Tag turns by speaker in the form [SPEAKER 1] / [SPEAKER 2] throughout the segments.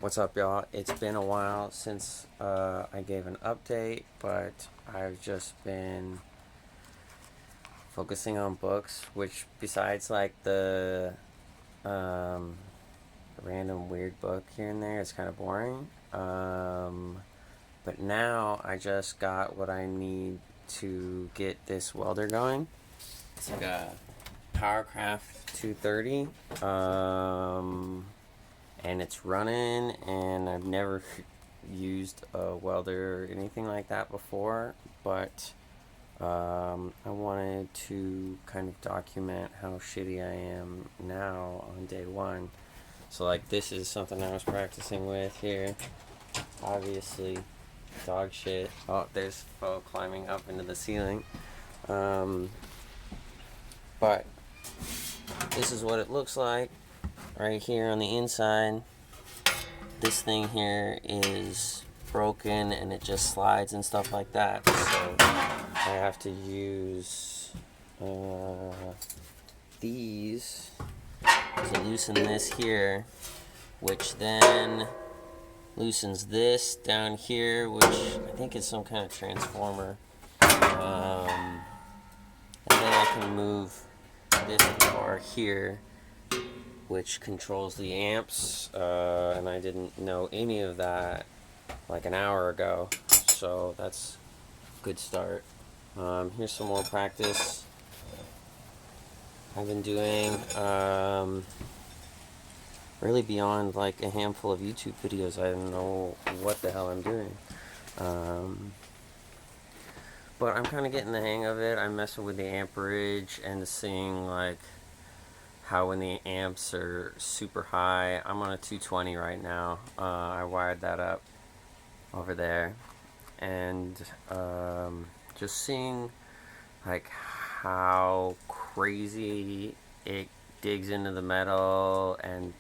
[SPEAKER 1] What's up, y'all? It's been a while since I gave an update, but I've just been focusing on books, which besides like the random weird book here and there, it's kind of boring. But now I just got what I need to get this welder going. It's like a Powercraft 230. And it's running, and I've never used a welder or anything like that before, but I wanted to kind of document how shitty I am now on day one. So like, this is something I was practicing with here. Obviously dog shit. Oh, there's Bo climbing up into the ceiling. But this is what it looks like right here on the inside. This thing here is broken and it just slides and stuff like that, so I have to use these to loosen this here, which then loosens this down here, which I think is some kind of transformer, and then I can move this bar here, which controls the amps, and I didn't know any of that like an hour ago, so that's a good start. Here's some more practice I've been doing, really beyond like a handful of YouTube videos. I don't know what the hell I'm doing, but I'm kind of getting the hang of it. I'm messing with the amperage and seeing like how when the amps are super high. I'm on a 220 right now. I wired that up over there, and just seeing like how crazy it digs into the metal and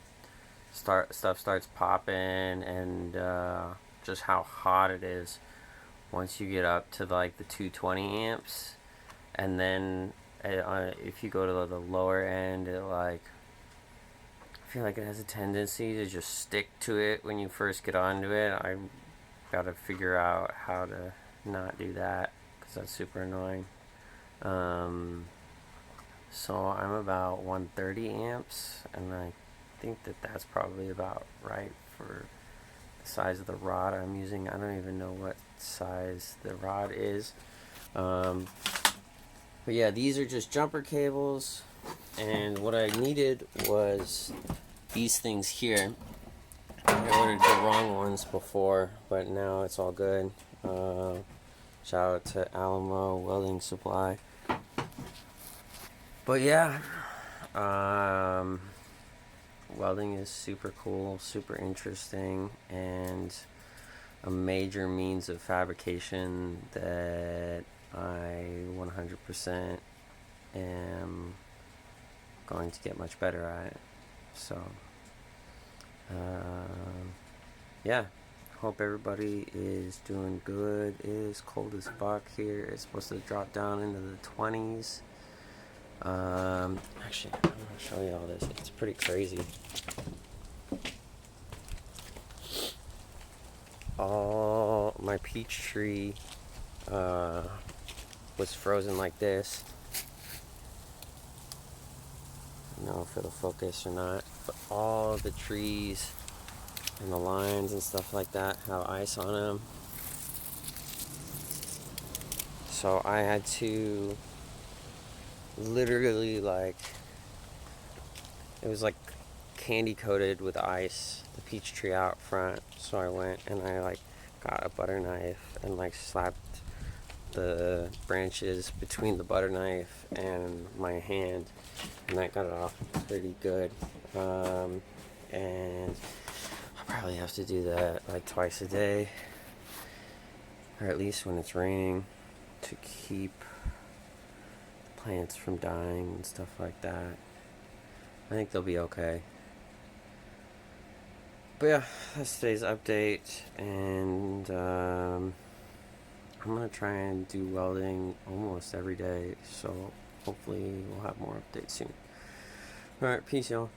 [SPEAKER 1] stuff starts popping, and just how hot it is once you get up to like the 220 amps, and then if you go to the lower end, it like, I feel like it has a tendency to just stick to it when you first get onto it. I gotta figure out how to not do that, because that's super annoying. So I'm about 130 amps, and I think that that's probably about right for the size of the rod I'm using. I don't even know what size the rod is. But yeah, these are just jumper cables, and what I needed was these things here. I ordered the wrong ones before, but now it's all good. Shout out to Alamo Welding Supply. But yeah, welding is super cool, super interesting, and a major means of fabrication that I 100% am going to get much better at. So yeah, hope everybody is doing good. It is cold as fuck here. It's supposed to drop down into the 20s. Actually, I'm gonna show you all this. It's pretty crazy. All my peach tree was frozen like this. I don't know if it'll focus or not, but all the trees and the lines and stuff like that have ice on them. So I had to literally, like, it was like candy coated with ice, the peach tree out front. So I went and I like got a butter knife and like slapped the branches between the butter knife and my hand, and that got it off pretty good. And I'll probably have to do that like twice a day, or at least when it's raining, to keep plants from dying and stuff like that. I think they'll be okay. But yeah, that's today's update, and I'm gonna try and do welding almost every day, so hopefully we'll have more updates soon. Alright, peace, y'all.